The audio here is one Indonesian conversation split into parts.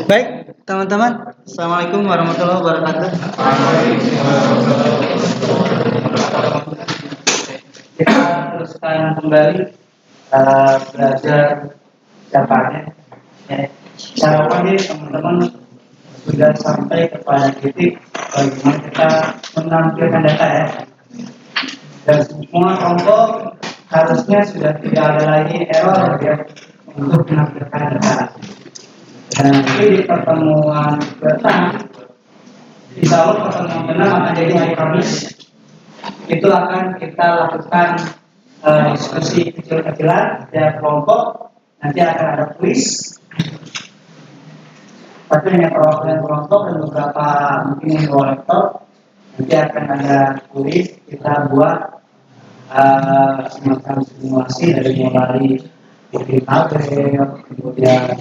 Baik, teman-teman. Assalamualaikum warahmatullahi wabarakatuh. Kita teruskan kembali belajar Japannya. Harapan nih teman-teman sudah sampai kepada titik bagaimana kita menampilkan data ya. Dan semua kelompok harusnya sudah tidak ada lagi error ya untuk menampilkan data. Dan nanti di pertemuan ke-6, insya Allah pertemuan ke-6 akan jadi hari Kamis. Itu akan kita lakukan diskusi kecil-kecilan tiap kelompok. Nanti akan ada kuis. Tapi hanya perwakilan kelompok dan beberapa mungkin yang bawa laptop. Nanti akan ada kuis. Kita buat semacam simulasi dari mulai bikin tabel, kemudian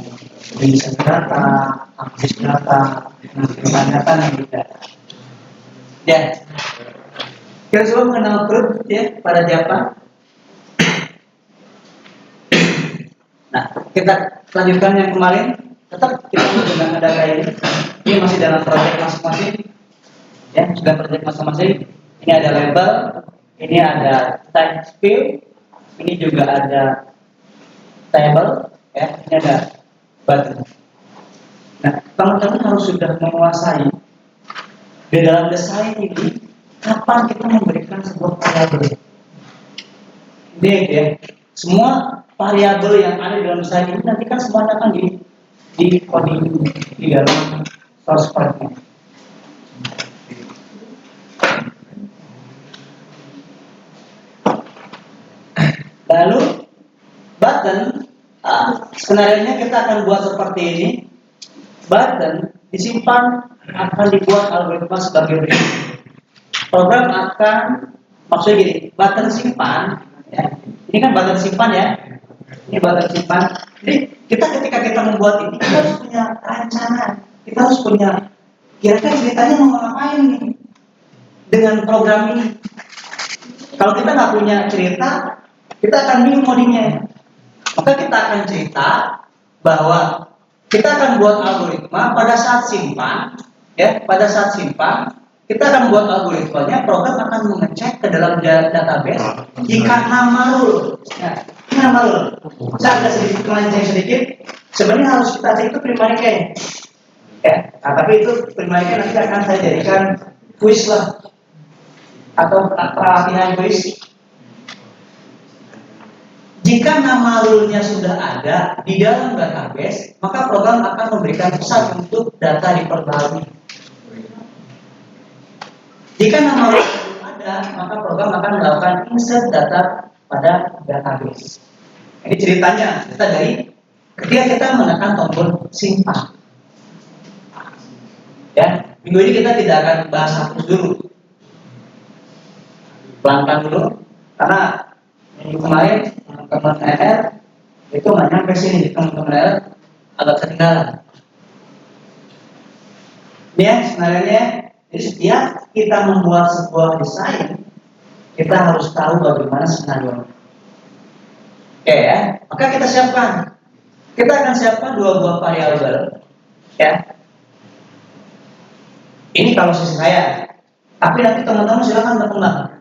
riset data, akses data, menentukan data yang tidak. Ya, kita coba mengenal grup ya pada Java. Nah, kita lanjutkan yang kemarin. Tetap kita menggunakan data ini. Ini masih dalam proyek masing-masing. Ya, sudah proyek masing-masing. Ini ada label, ini ada text field, ini juga ada table, ya, ini ada button. Nah, teman-teman harus sudah menguasai di dalam desain ini kapan kita memberikan sebuah variabel. Ini ya, semua variabel yang ada di dalam desain ini nanti kan semuanya akan di coding di dalam source file-nya. Lalu button, skenario-nya kita akan buat seperti ini. Button disimpan akan dibuat algoritma sebagai berikut. Program akan maksudnya gini, button simpan, ya. Ini kan button simpan ya. Ini button simpan. Jadi ketika kita membuat ini, kita harus punya rencana. Kita harus punya kira-kira ceritanya mau ngapain nih dengan program ini. Kalau kita nggak punya cerita, kita akan bingung codingnya. Maka kita akan cerita bahwa kita akan buat algoritma pada saat simpan, ya, pada saat simpan kita akan buat algoritmanya. Program akan mengecek ke dalam database jika nama rule, ya, nama rule. Saya agak sedikit melenceng sedikit. Sebenarnya harus kita cek itu primary key, ya. Nah, tapi itu primary key nanti akan saya jadikan quiz lah atau pelatihan quiz. Jika nama rule-nya sudah ada di dalam database, maka program akan memberikan pesan untuk data diperbarui. Jika nama rule belum ada, maka program akan melakukan insert data pada database. Ini ceritanya kita dari ketika kita menekan tombol simpan. Ya, minggu ini kita tidak akan bahas hapus dulu, pelan-pelan dulu, karena minggu kemarin teman-teman LR itu nggak nyampe sini, teman-teman LR agak ketinggalan. Ini ya sebenarnya. Jadi setiap kita membuat sebuah desain, kita harus tahu bagaimana skenario. Oke ya, maka kita siapkan. Kita akan siapkan dua buah variabel, ya. Ini kalau sisi saya, tapi nanti teman-teman silakan berkembang.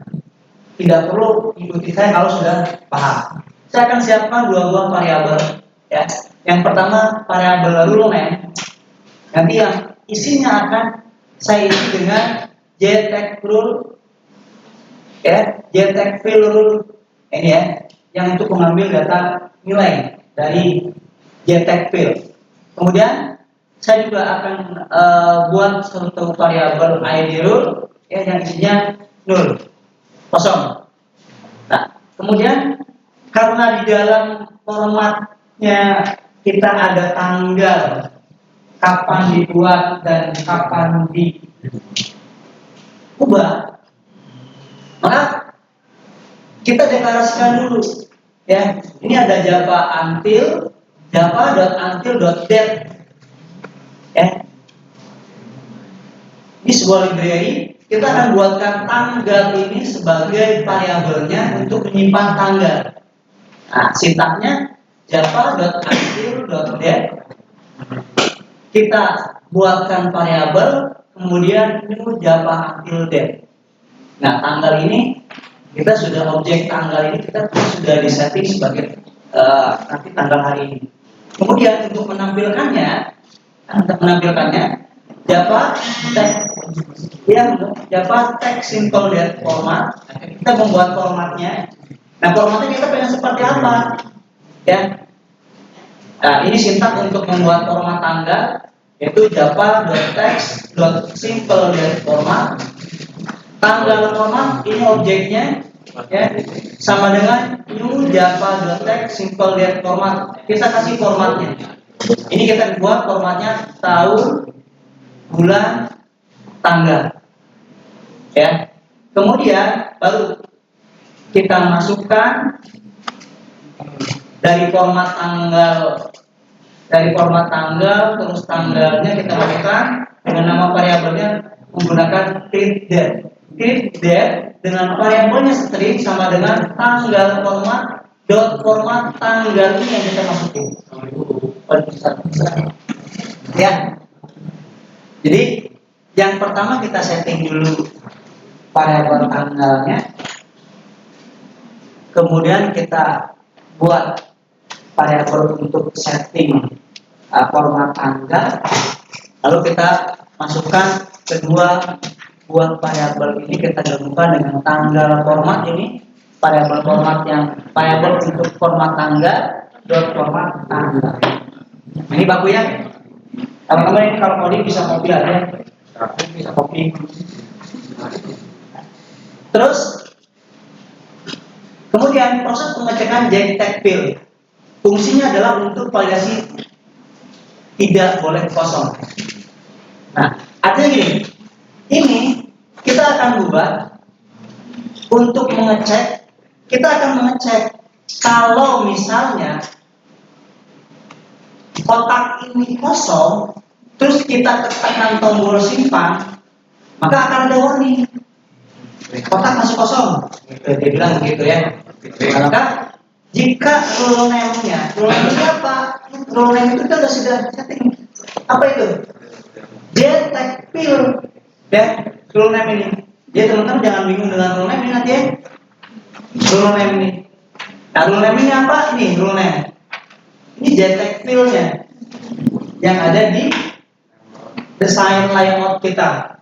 Tidak perlu ikuti saya kalau sudah paham. Saya akan siapkan dua buah variabel, ya. Yang pertama variabel rule name, nanti yang isinya akan saya isi dengan JTAG rule, ya, JTAG fill rule, ini ya, yang untuk mengambil data nilai dari JTAG fill. Kemudian saya juga akan buat suatu variabel ID rule, ya, yang isinya 0, kosong. Nah, kemudian karena di dalam formatnya kita ada tanggal kapan dibuat dan kapan diubah, maka kita deklarasikan dulu, ya. Ini ada Java until java.until.date, ya. Ini sebuah library. Kita akan buatkan tanggal ini sebagai variabelnya untuk menyimpan tanggal. Nah, sintaknya java.until.date. kita buatkan variabel, kemudian new Java until date. Nah, tanggal ini kita sudah objek tanggal ini kita sudah disetting sebagai nanti tanggal hari ini. Kemudian untuk menampilkannya Java Java text simple date format. Kita membuat formatnya. Nah, formatnya kita pengen seperti apa? Ya. Nah, ini sintak untuk membuat format tanggal, yaitu java.text.simple.format. Tanggal format ini objeknya, ya, sama dengan new java.text.simple.format. Kita kasih formatnya. Ini kita buat formatnya tahun, bulan, tanggal. Ya. Kemudian baru kita masukkan dari format terus tanggalnya kita masukkan dengan nama variabelnya menggunakan create date dengan variabelnya string sama dengan tanggal format tanggal ini yang kita masukin. Ya. Jadi yang pertama kita setting dulu variabel tanggalnya, kemudian kita buat variabel untuk setting format tanggal, lalu kita masukkan kedua buat variabel ini kita gabungkan dengan tanggal format ini, variabel untuk format tanggal format tanggal. Ini baku ya. Teman-teman ini kalau mau bisa copy aja, bisa copy. Terus kemudian proses pengecekan JTAG fungsinya adalah untuk validasi tidak boleh kosong. Nah, artinya gini, ini kita akan buat untuk mengecek, kalau misalnya kotak ini kosong, terus kita tekan tombol simpan, maka akan ada warning. Kotak masih kosong, dia bilang begitu ya. Maka jika rule name-nya apa? Rule name itu kita sudah setting. Apa itu? JTAG field, ya, rule name ini. Jadi teman-teman jangan bingung dengan rule name ini nanti ya. Rule name ini. Nah, rule name ini apa? Ini rule name. Ini JTAG field-nya yang ada di desain layout kita.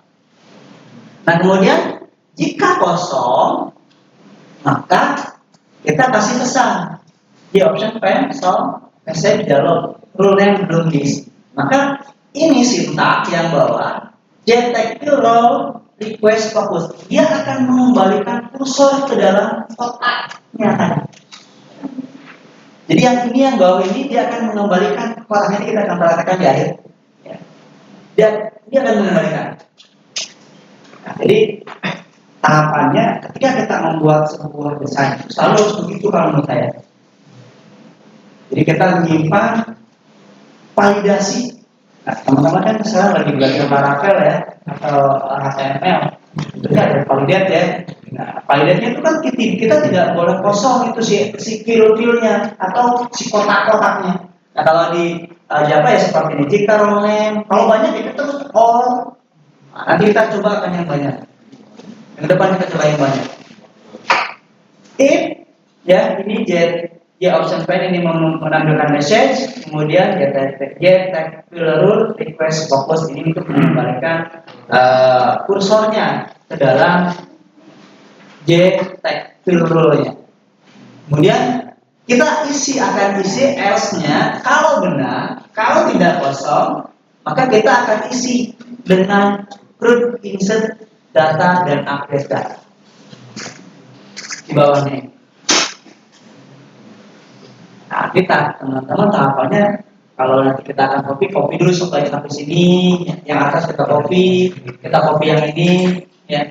Nah, kemudian jika kosong, maka kita kasih pesan di option pane sound message dialog rule name belum diisi. Maka ini sintak yang bawah JTAG role request focus. Dia akan mengembalikan kursor ke dalam kotaknya. Jadi yang bawah ini dia akan mengembalikan kotak ini, kita akan perhatikan di akhir. Dia akan mengembalikan. Nah, jadi tahapannya ketika kita membuat sebuah desain selalu harus begitu kalau menurut saya. Jadi kita menyimpan validasi. Nah, teman-teman kan sekarang lagi belajar Laravel ya atau HTML, itu ada validate ya. Nah, validate-nya itu kan kita tidak boleh kosong itu si field-nya atau si kotak-kotaknya. Nah, kalau di Java ya seperti ini, jika role name, kalau banyak itu terus all. Nah, nanti kita coba akan yang banyak. Yang depan kita coba yang banyak. If ya ini option pane ini menampilkan message, kemudian JTAG rule request focus ini untuk mengembalikan kursornya ke dalam JTAG rule-nya. Kemudian kita akan isi else-nya kalau benar, kalau tidak kosong, maka kita akan isi dengan root insert data dan update data di bawahnya. Nah, kita teman-teman tahapannya kalau nanti kita akan copy dulu supaya sampai sini, yang atas kita copy yang ini, ya.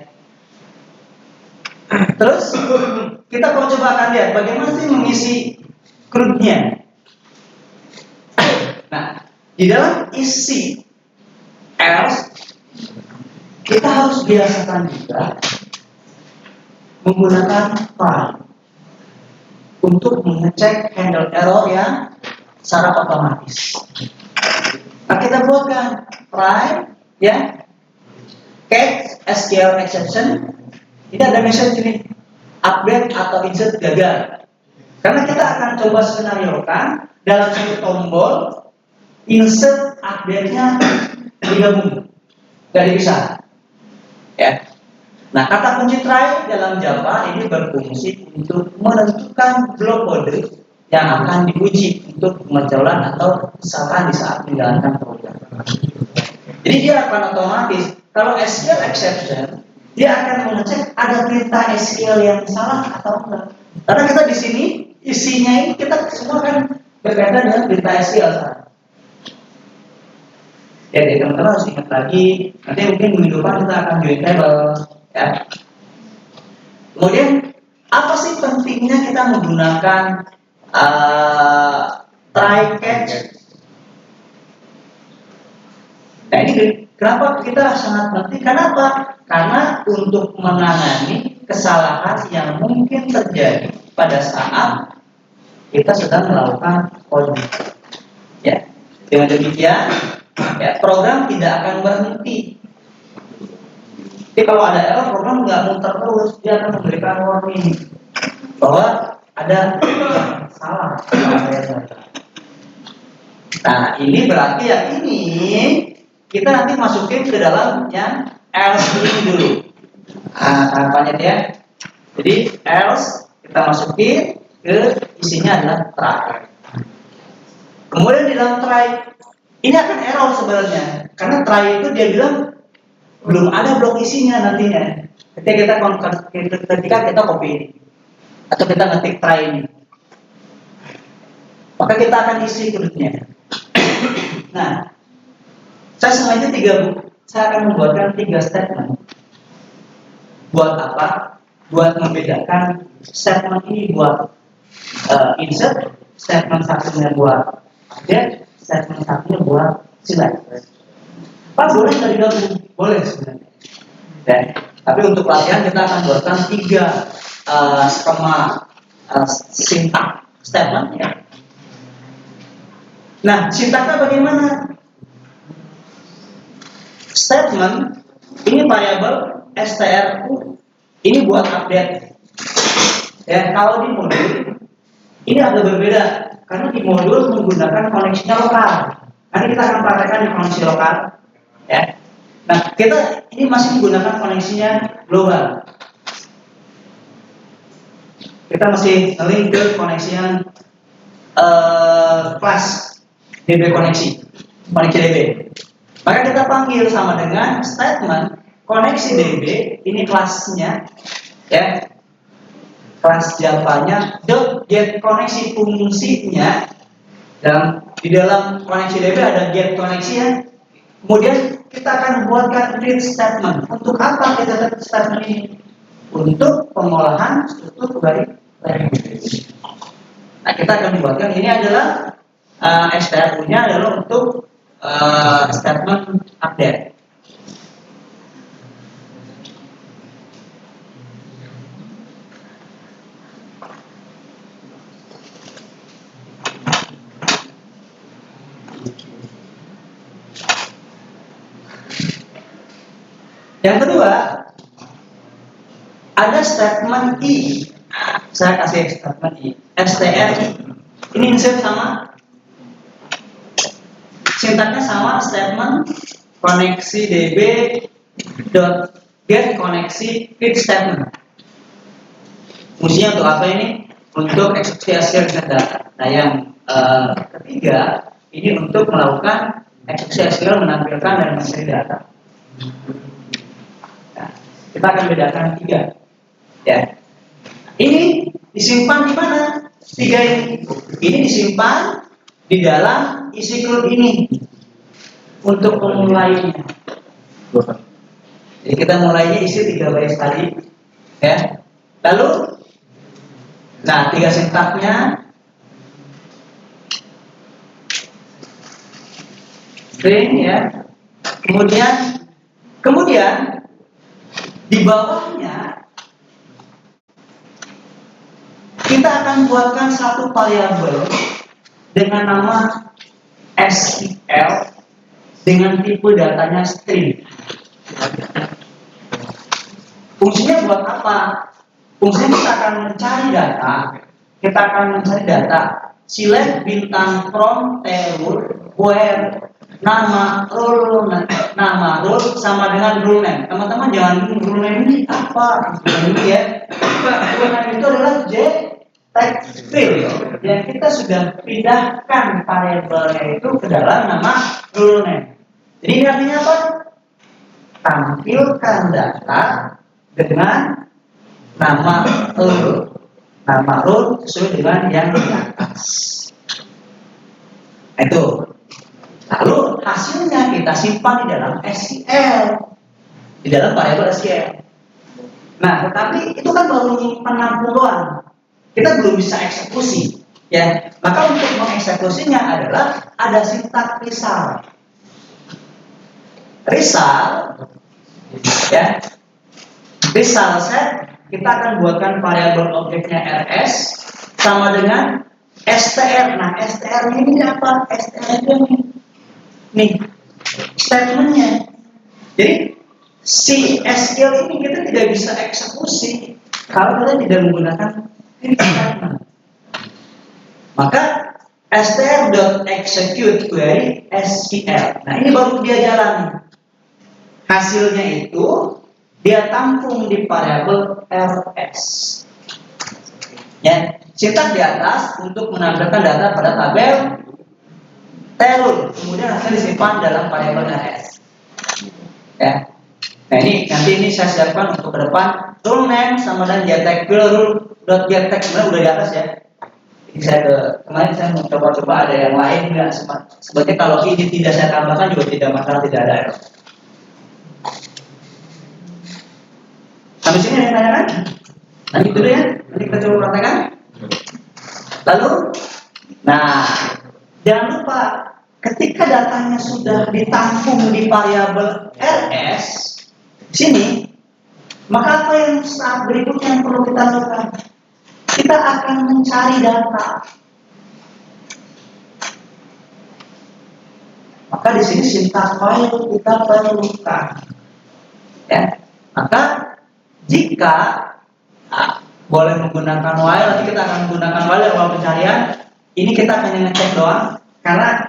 Terus kita mau coba akan lihat bagaimana sih mengisi CRUD-nya. Nah, di dalam isi else kita harus biasakan juga menggunakan file untuk mengecek handle error yang secara otomatis. Nah, kita buatkan try ya catch SQL exception. Ini ada message ini update atau insert gagal. Karena kita akan coba skenariokan dalam satu tombol insert update-nya digabung, gak bisa. Ya. Nah, kata kunci try dalam Java ini berfungsi untuk menentukan blok kode yang akan diuji untuk pengecualian atau kesalahan di saat menjalankan program. Jadi dia akan otomatis kalau SQL exception dia akan mengecek ada perintah SQL yang salah atau enggak. Karena kita di sini isinya ini kita semua kan berkaitan dengan perintah SQL salah. Ya, jadi teman-teman harus ingat lagi. Nanti mungkin minggu depan kita akan join table. Ya. Kemudian apa sih pentingnya kita menggunakan try catch? Nah ini kenapa kita sangat penting? Kenapa? Karena untuk menangani kesalahan yang mungkin terjadi pada saat kita sedang melakukan coding. Ya, dengan demikian, ya, program tidak akan berhenti. Jadi kalau ada error, program nggak muter terus, dia akan memberikan warning bahwa ada yang salah. Nah, ini berarti ya ini kita nanti masukin ke dalam yang else ini dulu. Nah, tahapannya ya. Jadi else kita masukin ke isinya adalah try. Kemudian di dalam try ini akan error sebenarnya karena try itu dia bilang belum ada blok isinya nantinya. Ketika kita copy ini atau kita ngetik try ini, maka kita akan isi kedutnya. Nah, saya sengaja saya akan membuatkan 3 statement. Buat apa? Buat membedakan statement ini buat insert, statement satunya buat update, statement satunya buat select. Pak boleh nggak digabung? Boleh sebenarnya. Dan, tapi untuk latihan kita akan buatkan 3 skema sintak statement ya. Nah, sintaknya bagaimana? Statement ini variabel stru ini buat update. Ya, kalau di modul ini agak berbeda karena di modul menggunakan koneksinya lokal. Nanti kita akan praktekkan di koneksi lokal. Ya. Nah, kita ini masih menggunakan koneksinya global. Kita masih link ke koneksinya kelas DB koneksi DB. Maka kita panggil sama dengan statement koneksi DB ini kelasnya, ya, kelas Java-nya .get koneksi fungsinya di dalam koneksi DB ada get koneksi ya. Kemudian kita akan buatkan read statement. Untuk apa kita read statement ini? Untuk pengolahan struktur query. Nah, kita akan buatkan ini adalah STRU-nya adalah untuk statement update. Yang kedua, ada statement I. Saya kasih statement I, STRI. Ini insert sama, sintaknya sama, statement koneksi DB dot get koneksi read statement. Fungsinya untuk apa ini? Untuk eksekusi SQL data. Nah, yang ketiga ini untuk melakukan eksekusi SQL menampilkan dan mencari data. Nah, kita akan bedakan 3. Ya. Ini disimpan di mana? 3 ini. Ini disimpan di dalam isi code ini untuk memulainya. Jadi kita mulainya isi 3 baris tadi, ya. Lalu, nah 3 sintaknya, string ya. Kemudian di bawahnya kita akan buatkan satu variabel dengan nama SQL dengan tipe datanya string. Fungsinya buat apa? Fungsinya kita akan mencari data. Kita akan mencari data. Select bintang from table where nama role sama dengan rule name. Teman-teman jangan bingung rule name ini apa? Ini ya. Rule name itu adalah text field yang kita sudah pindahkan variabelnya itu ke dalam nama rule name. Jadi ini artinya apa? Tampilkan data dengan nama rule sesuai dengan yang di atas. Itu. Lalu hasilnya kita simpan di dalam SQL, di dalam variabel SQL. Nah, tetapi itu kan baru penampilan. Kita belum bisa eksekusi, ya. Maka untuk mengeksekusinya adalah ada sintaks result. Result, ya. Result set kita akan buatkan variabel objeknya rs sama dengan str. Nah, str ini apa? Str ini nih statementnya. Jadi si SQL ini kita tidak bisa eksekusi kalau kita tidak menggunakan statement. Maka str.execute query SQL. Nah, ini baru dia jalan. Hasilnya itu dia tampung di variabel rs. Ya, sintaks di atas untuk menampilkan data pada tabel table, kemudian hasilnya disimpan dalam variabel rs. Ya. Nah, nanti saya siapkan untuk ke depan rule name sama dengan getText rule.getText sebenarnya udah di atas ya. Jadi kemarin saya mau coba-coba ada yang lain nggak, sebenarnya kalau ini tidak saya tambahkan juga tidak masalah, tidak ada error. Sampai sini ada yang tanyakan? Nanti dulu ya, nanti kita coba praktekkan. Lalu, nah, jangan lupa ketika datanya sudah ditampung di variabel rs sini, maka apa yang saat berikutnya yang perlu kita lakukan? Kita akan mencari data. Maka di sini sintaks file kita perlukan. Ya, maka jika boleh menggunakan while, nanti kita akan menggunakan while pencarian. Ini kita hanya ngecek doang, karena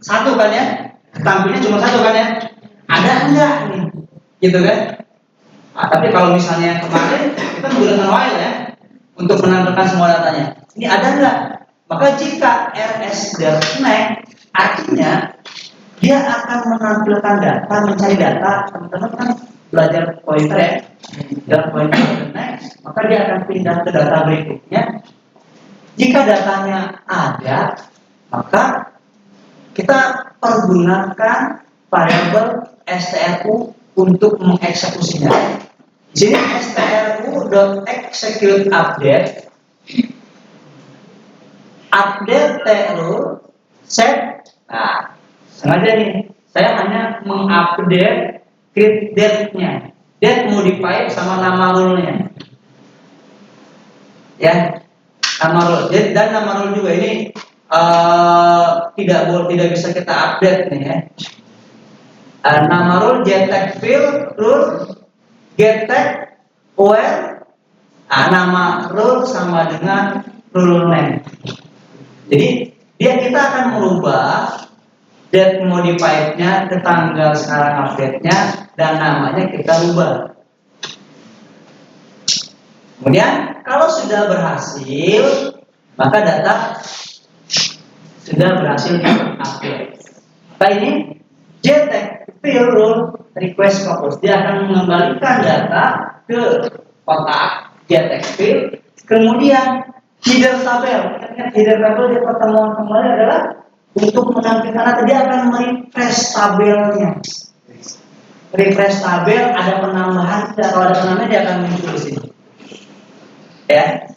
satu kan ya, tampilnya cuma satu kan ya, ada enggak nih, gitu kan? Tapi kalau misalnya kemarin kita menggunakan while ya untuk menampilkan semua datanya, ini ada enggak? Maka jika rs.next artinya dia akan menampilkan data, mencari data. Teman-teman kan belajar pointer ya, dan pointer next, maka dia akan pindah ke data berikutnya. Jika datanya ada, maka kita pergunakan variabel stru untuk mengeksekusinya. Di sini stru.execute update table set. Nah, sengaja nih, saya hanya mengupdate create date-nya, date modified sama nama rule-nya, ya, nama rule. Dan nama rule juga ini tidak bisa kita update nih ya. Nama rule getText field rule getText where nama rule sama dengan rule name. Jadi kita akan merubah date modified-nya ke tanggal sekarang update-nya dan namanya kita rubah. Kemudian kalau sudah berhasil, maka data sudah berhasil di-update. Maka ini getText field rule request focus, dia akan mengembalikan data ke kotak getText field. Kemudian header tabel, header tabel di pertemuan kembali adalah untuk menampilkan data. Dia akan merefresh tabelnya. Refresh tabel, ada penambahan, kalau ada penambahan dia akan muncul di sini. Ya,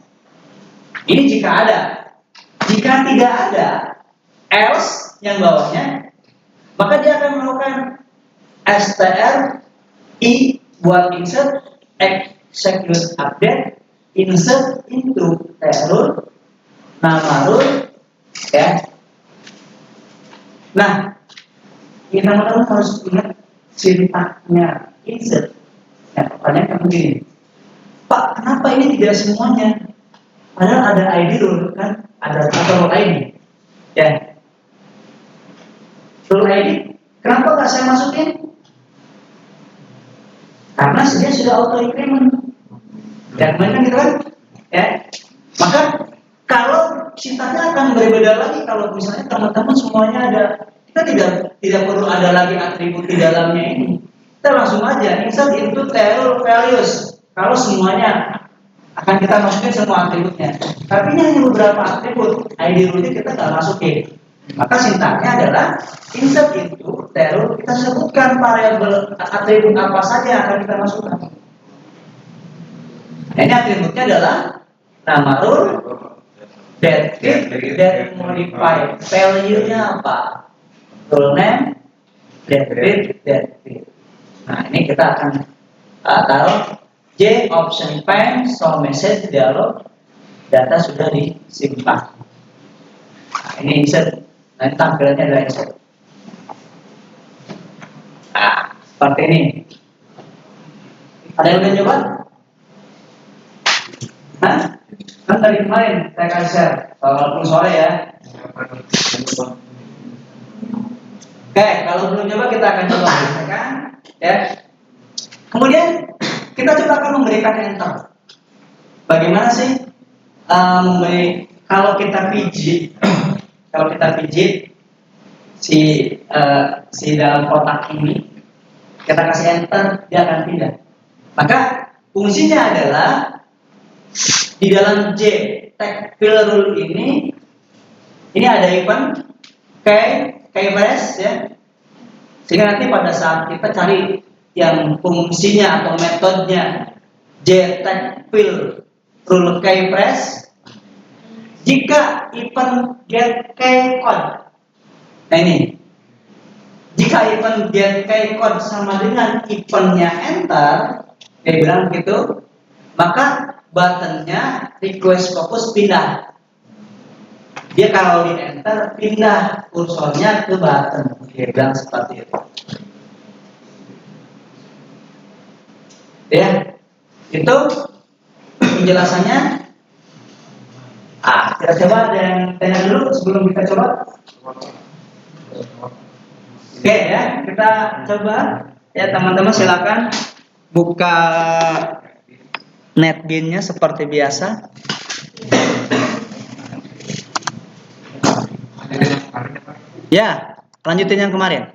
ini jika ada. Jika tidak ada, else yang bawahnya, maka dia akan melakukan str buat insert execute update, insert into table nama rule, ya. Nah, Ini teman-teman harus ingat sintaknya insert. Nah, pertanyaan kan begini, Pak, kenapa ini tidak semuanya? Padahal ada ID rule kan, ada rule ID. Ya, rule ID. Kenapa nggak saya masukin? Karena dia sudah auto increment. Ya, kemarin kan gitu kan? Ya, maka kalau sintaknya akan berbeda lagi kalau misalnya teman-teman semuanya ada. Kita tidak perlu ada lagi atribut di dalamnya ini. Kita langsung aja insert into table values. Kalau semuanya akan kita masukin semua atributnya. Tapi ini hanya beberapa atribut. ID rule kita nggak masukin. Maka sintaknya adalah insert into table. Kita sebutkan variabel atribut apa saja yang akan kita masukkan. Nah, ini atributnya adalah nama rule, that modify. Value-nya apa? Rule name, that. Nah, ini kita akan taruh J option pen show message dialog data sudah disimpan. Nah, ini insert. Nanti tampilannya adalah insert. Nah, seperti ini. Ada yang udah coba? Nah, kan dari kemarin saya kasih share walaupun sore ya. Oke, kalau belum coba kita akan coba, ya kan? Ya. Kemudian kita coba akan memberikan enter. Bagaimana sih kalau kita pijit, si dalam kotak ini, kita kasih enter, dia akan pindah. Maka fungsinya adalah di dalam J tag fill rule ini ada event press ya, sehingga nanti pada saat kita cari yang fungsinya atau metodenya J tag fill rule press, jika event get code, nah ini, jika event get code sama dengan eventnya enter, dia bilang begitu, maka buttonnya request fokus pindah. Dia kalau di enter pindah kursornya ke button. Dia bilang seperti itu. Ya, itu penjelasannya. Kita coba ada yang tanya dulu sebelum kita coba. Oke ya, kita coba ya teman-teman, silakan buka NetBeans-nya seperti biasa. Ya, lanjutin yang kemarin.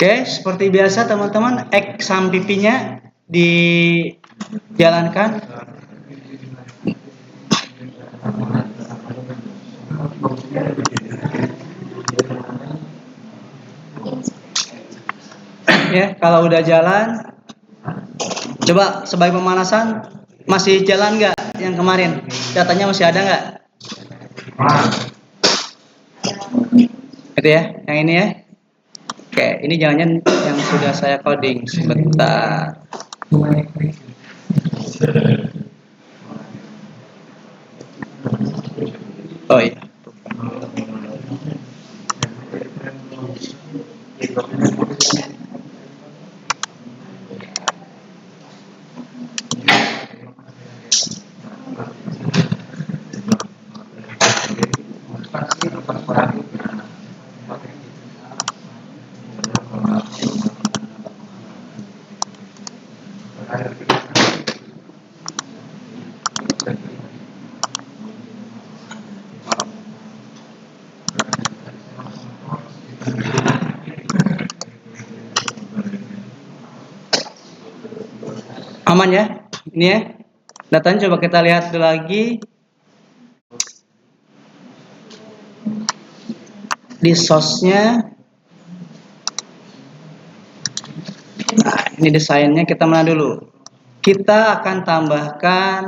Oke, seperti biasa teman-teman, XAMPP-nya dijalankan. Ya, kalau udah jalan, coba sebagai pemanasan, masih jalan nggak yang kemarin? Datanya masih ada nggak? Itu ya, yang ini ya. Oke, ini jangan-jangan yang sudah saya coding sebentar. Oh iya. Aman ya, ini ya. Datanya coba kita lihat lagi. Di source-nya, nah ini desainnya kita mana dulu? Kita akan tambahkan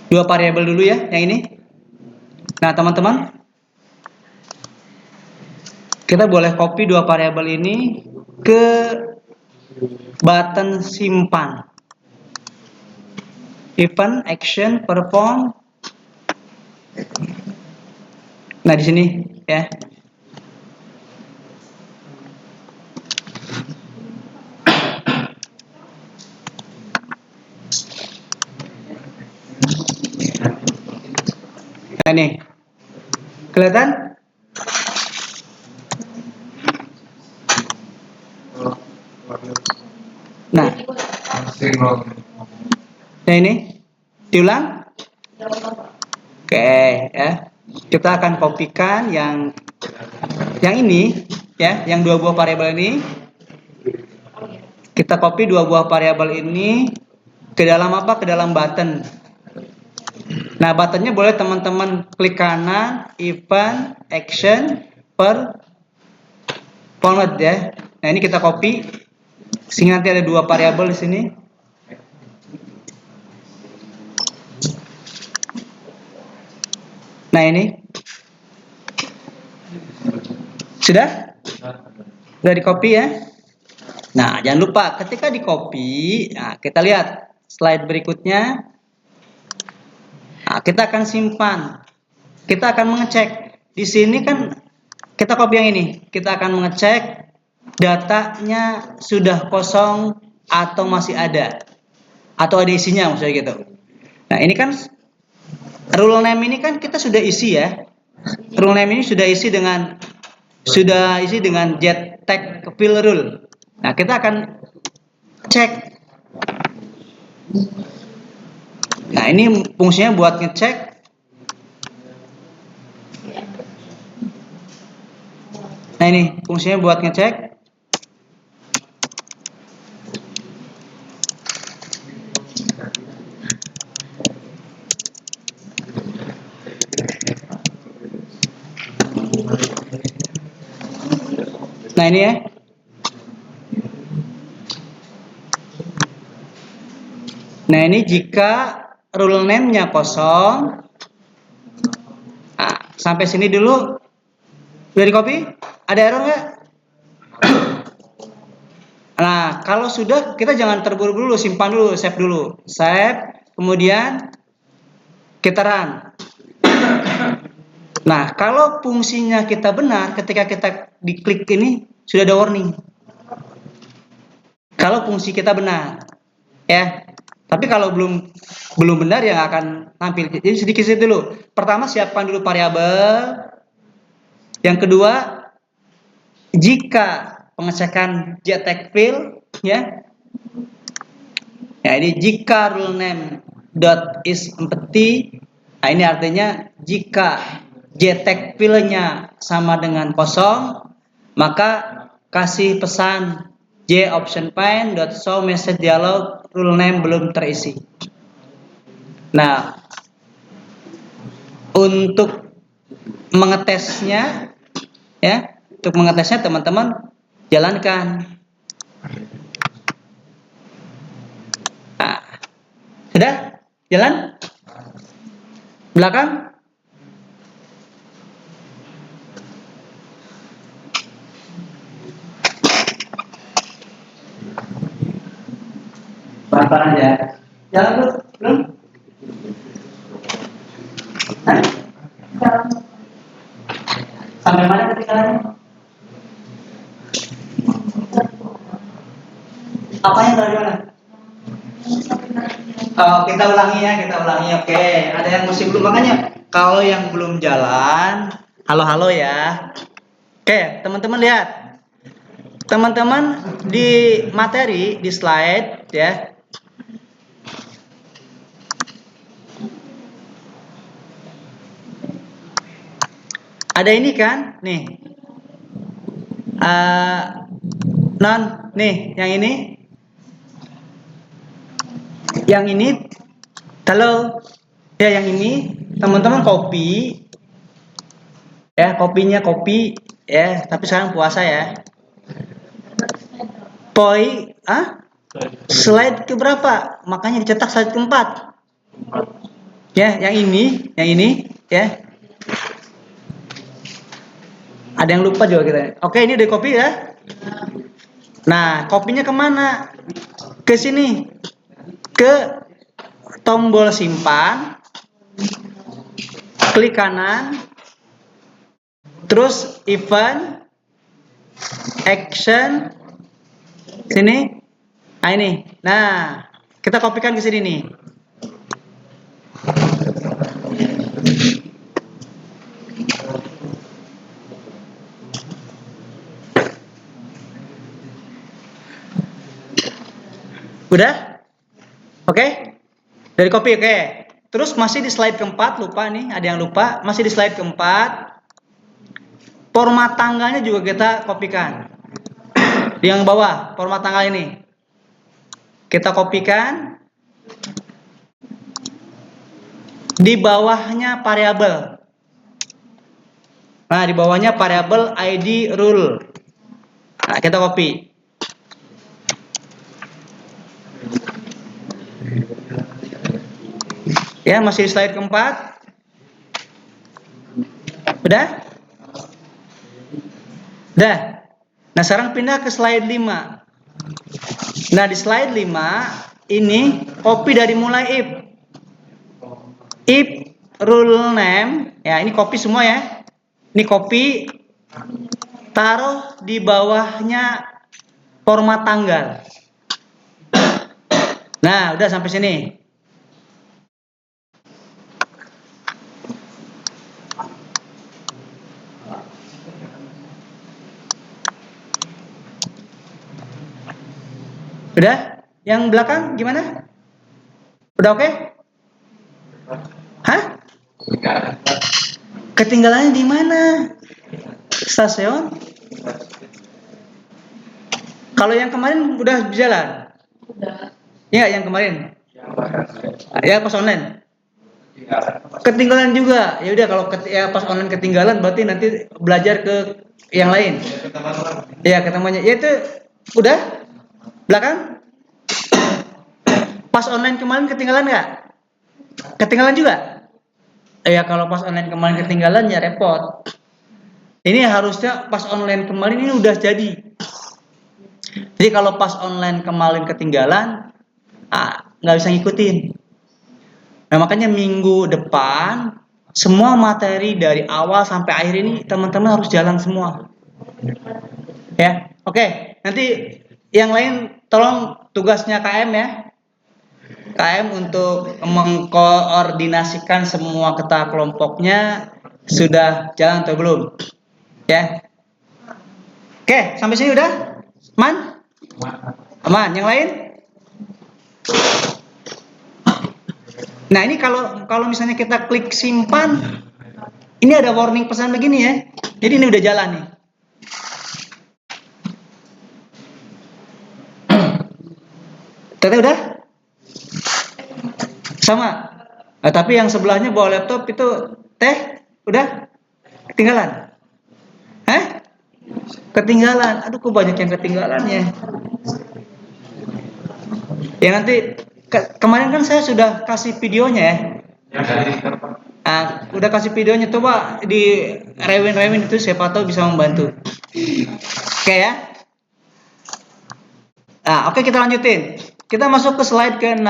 dua variabel dulu ya, yang ini. Nah teman-teman, kita boleh copy dua variabel ini ke button simpan. Event, action, perform. Nah di sini ya. Nah nih, kelihatan? Nah, ini diulang. Oke ya. Kita akan kopikan yang ini ya, yang dua buah variabel ini. Kita copy dua buah variabel ini ke dalam apa? Ke dalam button. Nah, buttonnya boleh teman-teman klik kanan, event, action, per format ya. Nah, ini kita copy. Sehingga nanti ada dua variabel di sini. Nah, ini. Sudah? Sudah di copy ya? Nah, jangan lupa ketika di copy, nah, kita lihat slide berikutnya. Nah, kita akan simpan. Kita akan mengecek. Di sini kan kita copy yang ini. Kita akan mengecek datanya sudah kosong atau masih ada. Atau ada isinya maksudnya gitu. Nah, ini kan rule name ini kan kita sudah isi ya. Rule name ini sudah isi dengan get tag fill rule. Nah, kita akan cek. Nah, ini fungsinya buat ngecek. Nah, ini fungsinya buat ngecek. Nah, ini ya. Nah, ini jika rule name-nya kosong. Nah, sampai sini dulu. Sudah di copy? Ada error nggak? Nah, kalau sudah, kita jangan terburu-buru, simpan dulu, save dulu. Save, kemudian kita run. Nah, kalau fungsinya kita benar, ketika kita diklik ini, sudah ada warning. Kalau fungsi kita benar. Ya. Tapi kalau belum benar, ya akan tampil. Jadi sedikit-sedikit dulu. Pertama, siapkan dulu variabel. Yang kedua, jika pengecekan get tag fill, ya. Ya, ini jika rule name dot is empty, nah ini artinya jika get tag fill-nya sama dengan kosong, maka kasih pesan j option find dot show message dialog rule name belum terisi. Nah, untuk mengetesnya, ya, untuk mengetesnya teman-teman jalankan. Nah, sudah jalan? Belakang? Pelan-pelan aja. Jalan belum? Hah? Sampai mana ketinggalannya? Apa yang dari mana? Oh, kita ulangi ya, kita ulangi. Oke, ada yang masih belum, makanya kalau yang belum jalan, halo-halo ya. Oke, teman-teman lihat. Teman-teman di materi, di slide ya. Ada ini kan? Nih. Non, nih, yang ini. Yang ini, kalau ya yang ini teman-teman copy ya, kopinya copy ya, tapi sekarang puasa ya. Slide ke berapa? Makanya dicetak slide keempat. Ya, yang ini ya. Ada yang lupa juga kita. Oke, ini udah copy ya. Nah, kopinya kemana? Ke sini, ke tombol simpan, klik kanan, terus event, action, sini. Nah ini. Nah, kita kopikan ke sini nih. Udah? Oke? Dari copy, oke. Terus masih di slide keempat, lupa nih, ada yang lupa. Masih di slide keempat. Format tanggalnya juga kita kopikan. Di yang bawah, format tanggal ini. Kita kopikan. Di bawahnya variabel. Nah, di bawahnya variabel ID rule. Nah, kita copy. Ya, masih di slide keempat. Udah? Udah. Nah, sekarang pindah ke slide 5. Nah, di slide 5 ini copy dari mulai if rule name, ya ini copy semua ya. Ini copy, taruh di bawahnya format tanggal. Nah, udah sampai sini. Udah? Yang belakang gimana? Udah oke? Hah? Ketinggalannya di mana? Stasiun? Kalau yang kemarin udah berjalan? Udah. Ya, yang kemarin. Ya, pas online. Ketinggalan juga. Ya udah, kalau ya pas online ketinggalan berarti nanti belajar ke yang lain. Ya, ketemunya. Ya itu udah belakang. Pas online kemarin ketinggalan nggak? Ketinggalan juga? Ya kalau pas online kemarin ketinggalan ya repot. Ini harusnya pas online kemarin ini udah jadi. Jadi kalau pas online kemarin ketinggalan, nggak bisa ngikutin. Nah makanya minggu depan semua materi dari awal sampai akhir ini teman-teman harus jalan semua. Ya, oke. Nanti yang lain tolong tugasnya KM ya. KM untuk mengkoordinasikan semua ketua kelompoknya sudah jalan atau belum? Ya. Oke, sampai sini udah? Aman? Aman. Yang lain? Nah, ini kalau misalnya kita klik simpan, ini ada warning pesan begini ya. Jadi ini udah jalan nih. Tete udah? Sama. Nah, tapi yang sebelahnya bawa laptop itu teh udah ketinggalan. Hah? Ketinggalan. Aduh, kok banyak yang ketinggalan ya. Ya nanti kemarin kan saya sudah kasih videonya ya. Udah kasih videonya, coba di rewin itu siapa tahu bisa membantu. Oke ya. Nah, oke kita lanjutin. Kita masuk ke slide ke-6.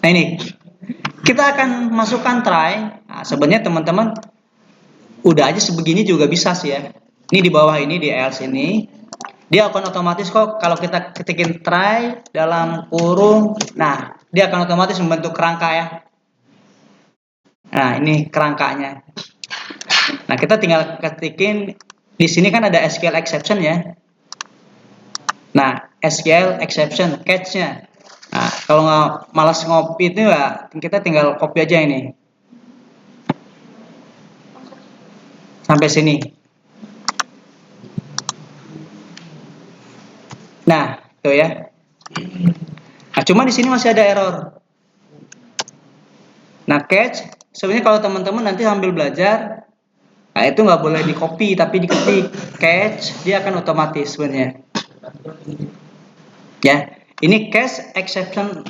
Nah ini, kita akan masukkan try. Nah, sebenarnya teman-teman udah aja sebegini juga bisa sih ya. Ini di bawah ini di else ini, dia akan otomatis kok kalau kita ketikin try dalam kurung. Nah, dia akan otomatis membentuk kerangka ya. Nah, ini kerangkanya. Nah, kita tinggal ketikin di sini kan ada SQL exception ya. Nah, SQL exception catch-nya. Nah, kalau nggak malas ngopi itu ya kita tinggal copy aja ini. Sampai sini. Nah, itu ya. Nah, cuma di sini masih ada error. Nah, catch sebenarnya kalau teman-teman nanti sambil belajar, nah itu nggak boleh di copy tapi diketik catch, dia akan otomatis sebenarnya. Ya, ini catch exception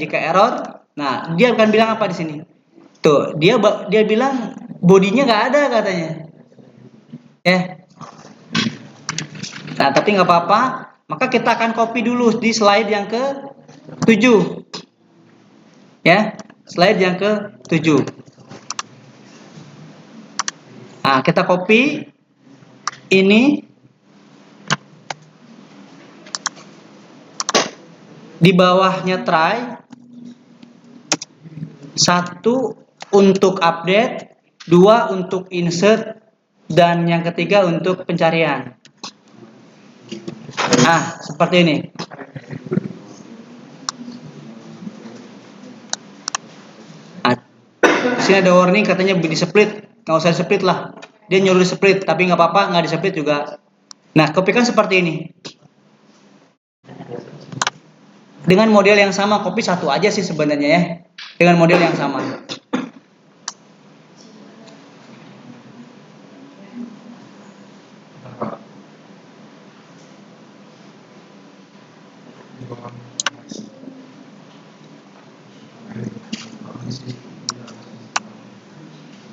jika error. Nah, dia akan bilang apa di sini? Tuh, dia bilang bodinya nggak ada katanya. Ya. Nah, tapi nggak apa-apa. Maka kita akan copy dulu di slide yang ke-7. Ya, slide yang ke-7. Nah, kita copy ini di bawahnya try. 1 untuk update, 2 untuk insert, dan yang ketiga untuk pencarian. Nah, seperti ini. Nah, sini ada warning katanya di split, nggak usah di split lah. Dia nyuruh di split, tapi nggak apa-apa, nggak di split juga. Nah, kopikan seperti ini. Dengan model yang sama, copy satu aja sih sebenarnya ya. Dengan model yang sama.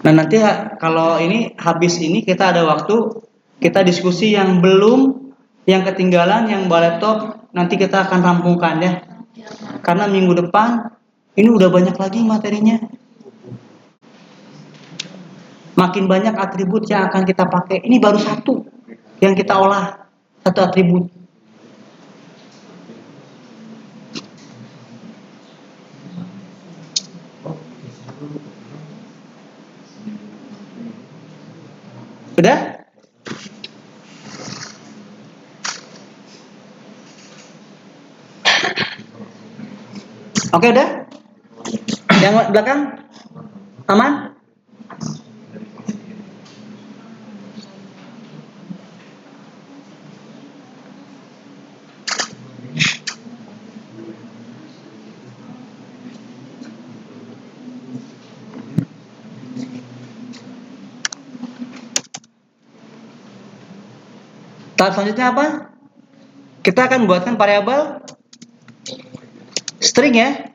Nah, nanti kalau ini habis ini kita ada waktu, kita diskusi yang belum, yang ketinggalan, yang laptop, nanti kita akan rampungkan ya. Karena minggu depan ini udah banyak lagi materinya. Makin banyak atribut yang akan kita pakai. Ini baru satu yang kita olah, satu atribut. Sudah? Oke, udah? Yang belakang? Aman? Tahap selanjutnya apa? Kita akan buatkan variabel string ya.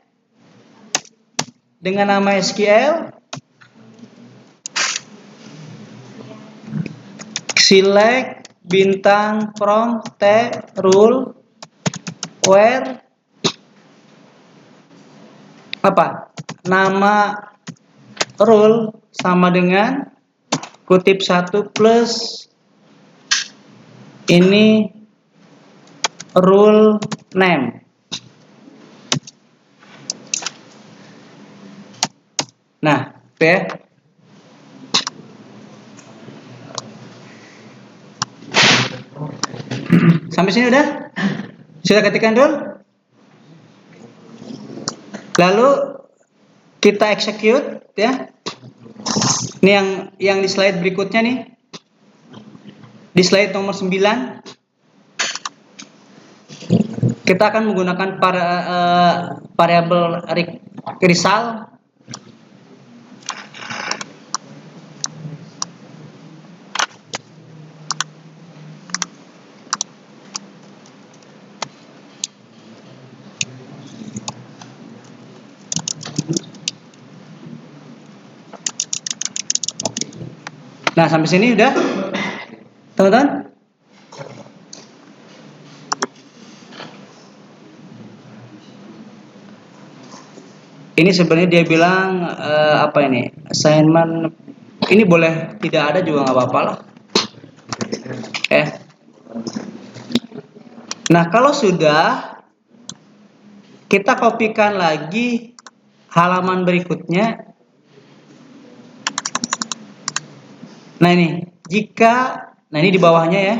Dengan nama SQL select bintang from T rule where apa? Nama rule sama dengan kutip 1 plus ini rule name. Nah, itu ya. Sampai sini udah? Sudah ketikkan dulu? Lalu kita execute ya. Ini yang di slide berikutnya nih. Di slide nomor 9 kita akan menggunakan variabel result. Nah, sampai sini udah? Teman-teman? Ini sebenarnya dia bilang apa ini? Assignment ini boleh tidak ada juga nggak apa-apa lah. Nah, kalau sudah kita kopikan lagi halaman berikutnya. Nah, ini ini di bawahnya ya.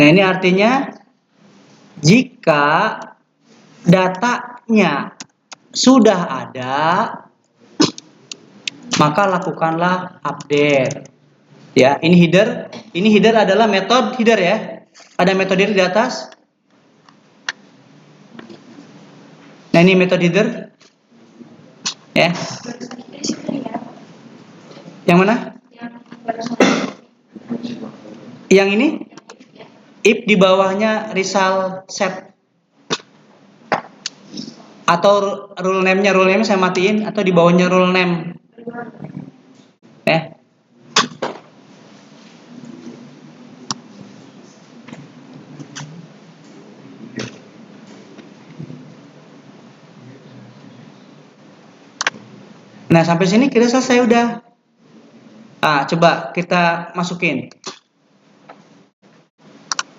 Nah, ini artinya jika datanya sudah ada, maka lakukanlah update. Ya, ini header. Ini header adalah metode header ya. Ada metode header di atas. Nah, ini metode header. Ya. Yang mana? Yang ini? If di bawahnya result set. Atau rule name-nya saya matiin atau di bawahnya rule name. Ya. Nah, sampai sini kita selesai udah. Coba kita masukin.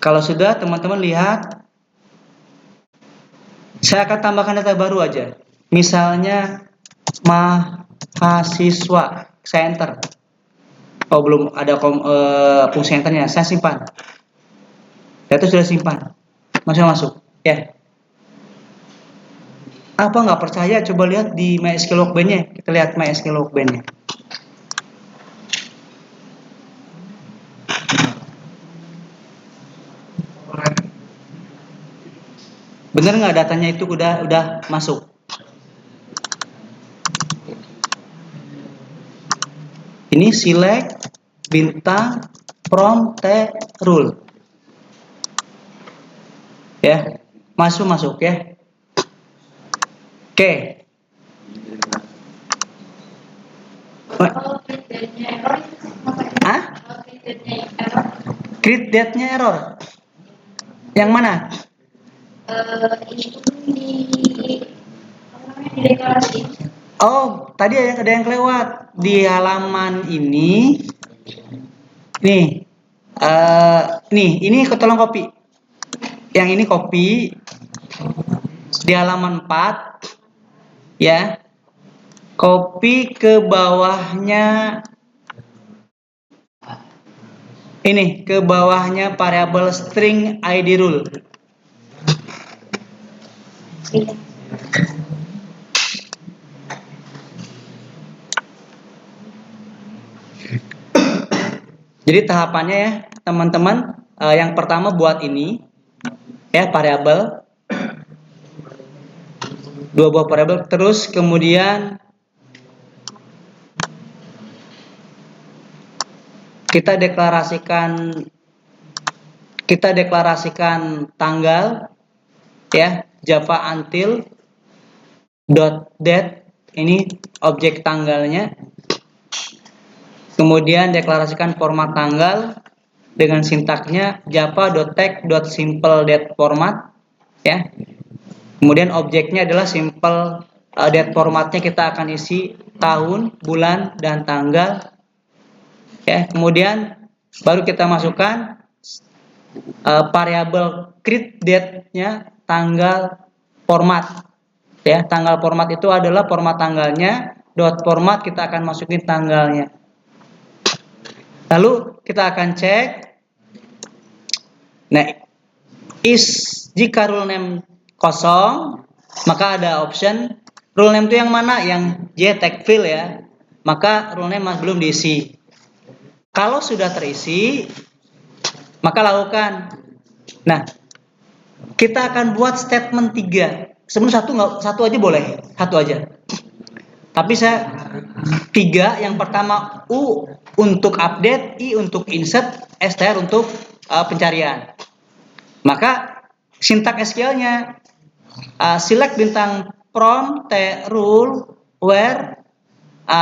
Kalau sudah, teman-teman lihat. Saya akan tambahkan data baru aja. Misalnya mahasiswa. Saya enter. Oh, belum ada fungsi enternya. Saya simpan. Data sudah simpan. Masuk. Ya. Apa nggak percaya? Coba lihat di MySQL Workbench-nya. Kita lihat MySQL Workbench-nya. Bener nggak datanya itu udah masuk? Ini select bintang from T rule. Ya, masuk ya. Oke. Create date-nya error. Yang mana? Oh, tadi ada yang kelewat di halaman ini. Nih, ini tolong copy. Yang ini copy di halaman 4, ya. Copy ke bawahnya. Ini ke bawahnya variable string id rule. Jadi tahapannya ya, teman-teman, yang pertama buat ini, ya variabel, 2 buah variabel, terus kemudian kita deklarasikan tanggal, ya, Java until .date, ini objek tanggalnya. Kemudian deklarasikan format tanggal dengan sintaknya java.text.simpleDateFormat, ya. Kemudian objeknya adalah simple date formatnya, kita akan isi tahun, bulan, dan tanggal. Ya, kemudian baru kita masukkan variabel create date-nya tanggal format. Ya, tanggal format itu adalah format tanggalnya, dot format kita akan masukin tanggalnya. Lalu kita akan cek. Nah, jika rule name kosong, maka ada option rule name itu yang mana? Yang J tag field ya. Maka rule name masih belum diisi. Kalau sudah terisi, maka lakukan. Nah, kita akan buat statement 3. Sebenarnya satu aja boleh, satu aja. Tapi saya 3, yang pertama U untuk update, I untuk insert, str untuk pencarian. Maka sintak SQL-nya select bintang from T rule where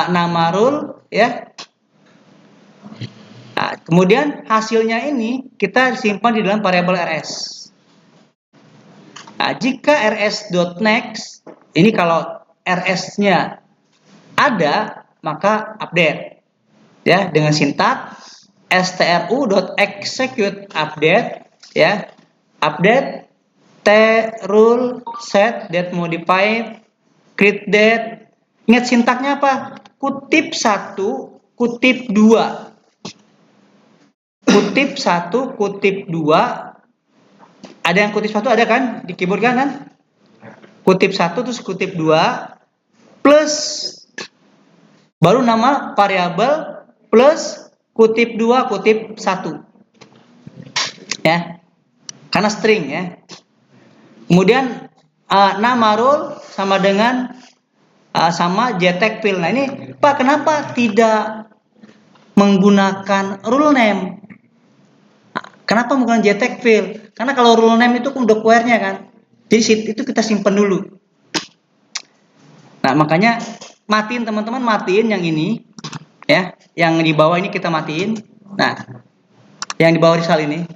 nama rule, ya. Kemudian hasilnya ini kita simpan di dalam variabel rs. Jika rs.next, ini kalau rs-nya ada, maka update, ya, dengan sintak stru.execute update, ya, update t rule set date modified create date. Ingat sintaknya apa? Kutip 1, kutip 2. Kutip 1, kutip 2. Ada yang kutip 1 ada kan di keyboard kanan? Kutip 1 terus kutip 2 plus baru nama variabel plus kutip 2, kutip 1. Ya. Karena string ya. Kemudian nama rule sama dengan sama JTAG field. Nah ini Pak, kenapa tidak menggunakan rule name? Kenapa menggunakan JTAG field? Karena kalau rule name itu udah query-nya kan. Jadi itu kita simpan dulu. Nah, makanya matiin teman-teman, matiin yang ini ya, yang di bawah ini kita matiin. Nah, yang di bawah Rizal ini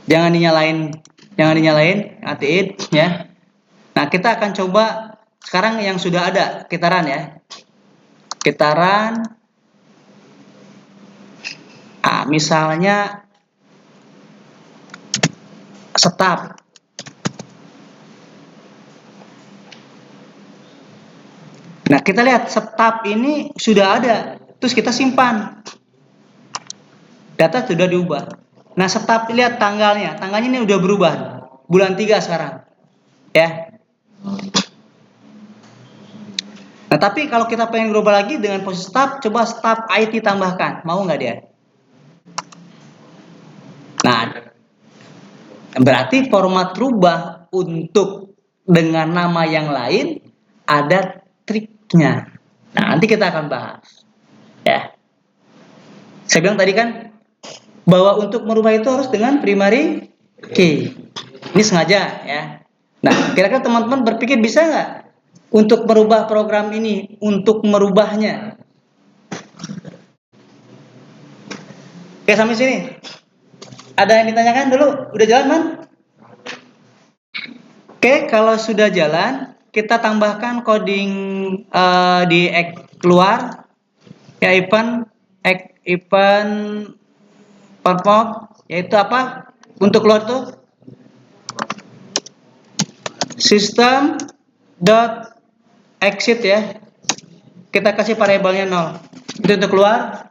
jangan dinyalain, matiin ya. Nah, kita akan coba sekarang yang sudah ada kitaran ya. Kitaran misalnya stop. Nah, kita lihat stop ini sudah ada, terus kita simpan. Data sudah diubah. Nah, stop, lihat tanggalnya ini udah berubah. Bulan 3 sekarang. Ya. Nah, tapi kalau kita pengen berubah lagi dengan posisi stop, coba stop IT tambahkan. Mau nggak dia? Nah, berarti format rubah untuk dengan nama yang lain ada triknya. Nah, nanti kita akan bahas. Ya. Saya bilang tadi kan bahwa untuk merubah itu harus dengan primary key. Ini sengaja ya. Nah, kira-kira teman-teman berpikir bisa nggak untuk merubah program ini, untuk merubahnya? Oke, sampai sini. Ada yang ditanyakan dulu? Udah jalan, Man? Oke, kalau sudah jalan, kita tambahkan coding di keluar ya, event perform, yaitu apa? Untuk keluar tuh system dot exit ya. Kita kasih variabelnya 0. Itu untuk keluar.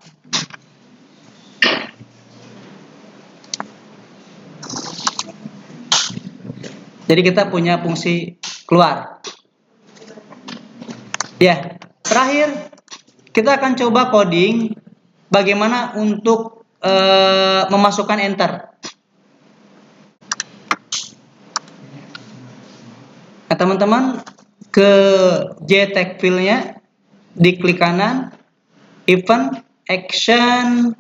Jadi kita punya fungsi keluar. Ya, terakhir kita akan coba coding bagaimana untuk memasukkan enter. Nah, teman-teman ke JTAG field-nya, diklik kanan, event, action,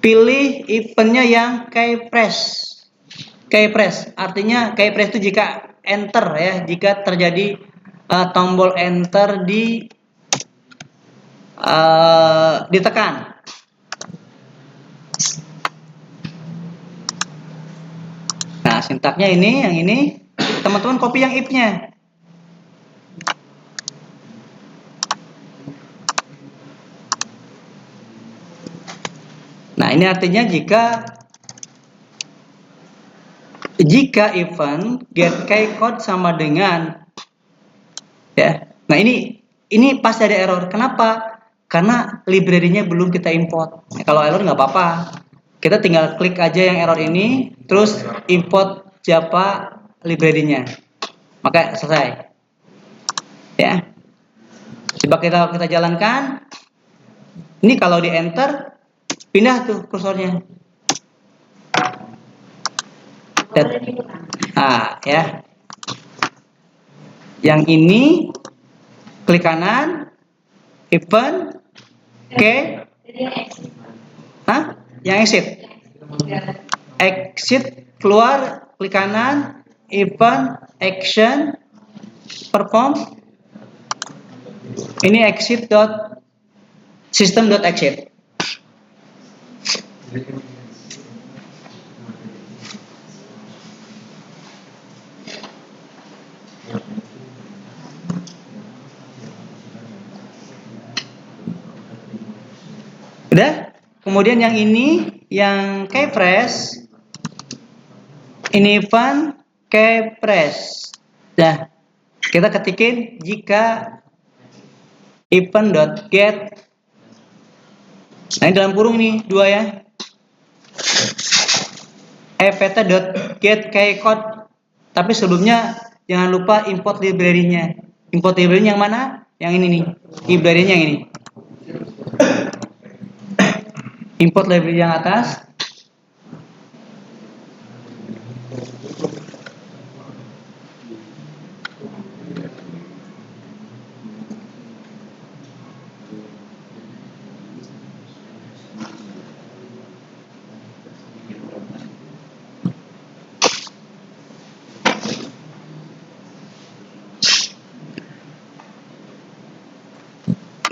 pilih eventnya yang keypress. Keypress, artinya keypress itu jika enter ya, jika terjadi tombol enter ditekan. Nah, sintaknya ini, yang ini, teman-teman copy yang if-nya. Nah, ini artinya jika event get key code sama dengan ya. Nah, ini pasti ada error. Kenapa? Karena library-nya belum kita import. Nah, kalau error nggak apa-apa. Kita tinggal klik aja yang error ini, terus import Java library-nya. Maka selesai. Ya. Coba kita jalankan. Ini kalau di enter, pindah tuh kursornya. Ya. Yang ini klik kanan, event, yang exit. Exit keluar, klik kanan, event, action, perform. Ini exit dot system dot exit. Udah? Kemudian yang ini, yang keypress, ini event keypress. Nah, kita ketikin jika event.get. Nah, ini dalam kurung nih, 2 ya. event.get keycode. Tapi sebelumnya jangan lupa import library-nya. Import library yang mana? Yang ini nih, library-nya yang ini. Import library yang atas.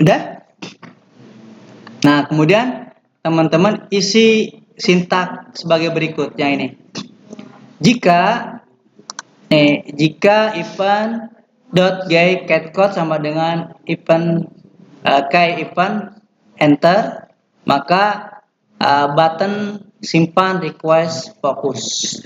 Udah? Nah, kemudian teman-teman isi sintak sebagai berikut yang ini. Jika event .getCatCode sama dengan event event enter, maka button simpan request fokus.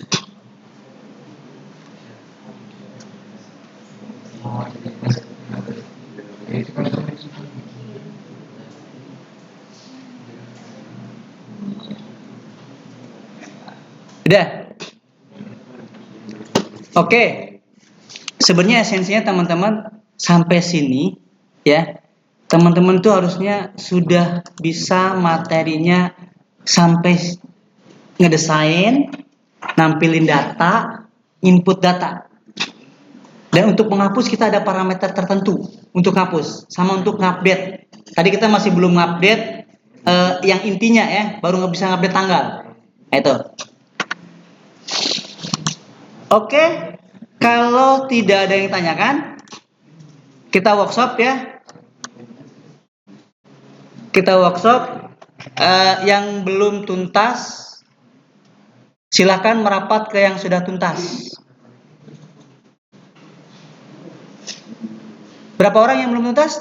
Udah? Oke. Sebenarnya esensinya teman-teman sampai sini ya. Teman-teman tuh harusnya sudah bisa materinya sampai ngedesain, nampilin data, input data. Dan untuk menghapus kita ada parameter tertentu untuk hapus, sama untuk ngupdate. Tadi kita masih belum ngupdate yang intinya ya, baru nggak bisa ngupdate tanggal. Nah, itu. Oke, kalau tidak ada yang tanyakan, kita workshop ya. Kita workshop yang belum tuntas, silakan merapat ke yang sudah tuntas. Berapa orang yang belum tuntas?